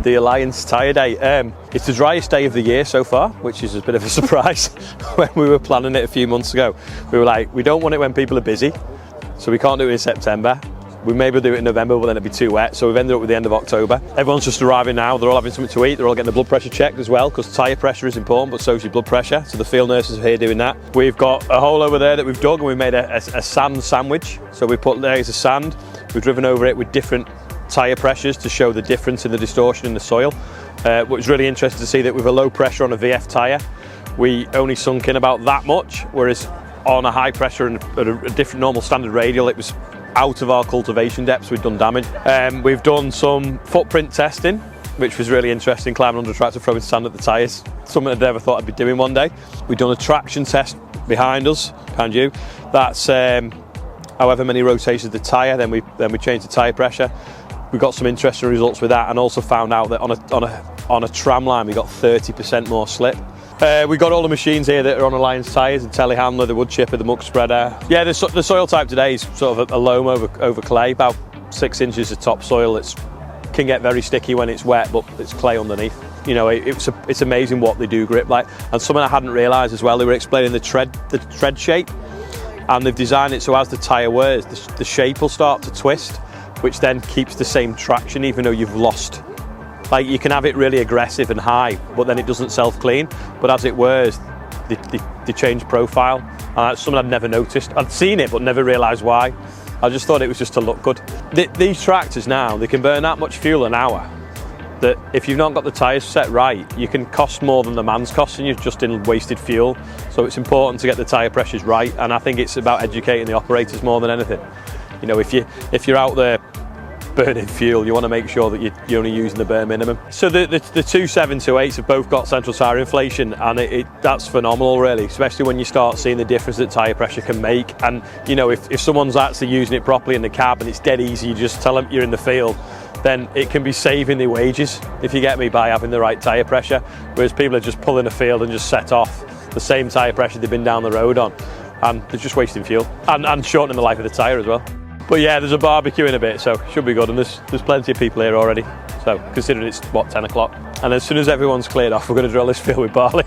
the Alliance Tyre Day. It's the driest day of the year so far, which is a bit of a surprise. When we were planning it a few months ago, we were like, we don't want it when people are busy, so we can't do it in September. We maybe do it in November, but then it'd be too wet, so we've ended up with the end of October. Everyone's just arriving now. They're all having something to eat. They're all getting the blood pressure checked as well, because tyre pressure is important, but so is your blood pressure. So the field nurses are here doing that. We've got a hole over there that we've dug, and we made a sand sandwich. So we put layers of sand. We've driven over it with different tyre pressures to show the difference in the distortion in the soil. What was really interesting to see that with a low pressure on a VF tyre, we only sunk in about that much, whereas on a high pressure and a different normal standard radial, it was out of our cultivation depths. We've done damage. We've done some footprint testing, which was really interesting, climbing under a tractor, throwing sand at the tyres. Something I'd never thought I'd be doing one day. We've done a traction test behind you. That's however many rotations of the tyre, then we changed the tyre pressure. We got some interesting results with that, and also found out that on a tram line we got 30% more slip. We've got all the machines here that are on Alliance tyres, the telehandler, the wood chipper, the muck spreader. Yeah, the soil type today is sort of a loam over clay, about 6 inches of topsoil. It can get very sticky when it's wet, but it's clay underneath. You know, it's amazing what they do grip like. And something I hadn't realised as well, they were explaining the tread shape, and they've designed it so as the tyre wears, the shape will start to twist, which then keeps the same traction even though you've lost. Like, you can have it really aggressive and high, but then it doesn't self-clean. But as it wears, they change profile. And that's something I'd never noticed. I'd seen it, but never realised why. I just thought it was just to look good. These tractors now, they can burn that much fuel an hour, that if you've not got the tyres set right, you can cost more than the man's costing you just in wasted fuel. So it's important to get the tyre pressures right. And I think it's about educating the operators more than anything. You know, if you're out there burning fuel, you want to make sure that you're only using the bare minimum. So the 2728s have both got central tyre inflation, and that's phenomenal really, especially when you start seeing the difference that tyre pressure can make. And you know, if someone's actually using it properly in the cab and it's dead easy, you just tell them you're in the field, then it can be saving their wages, if you get me, by having the right tyre pressure. Whereas people are just pulling a field and just set off the same tyre pressure they've been down the road on, and they're just wasting fuel and shortening the life of the tyre as well. But yeah, there's a barbecue in a bit, so should be good, and there's plenty of people here already. So considering it's, what, 10 o'clock, and as soon as everyone's cleared off, we're going to drill this field with barley.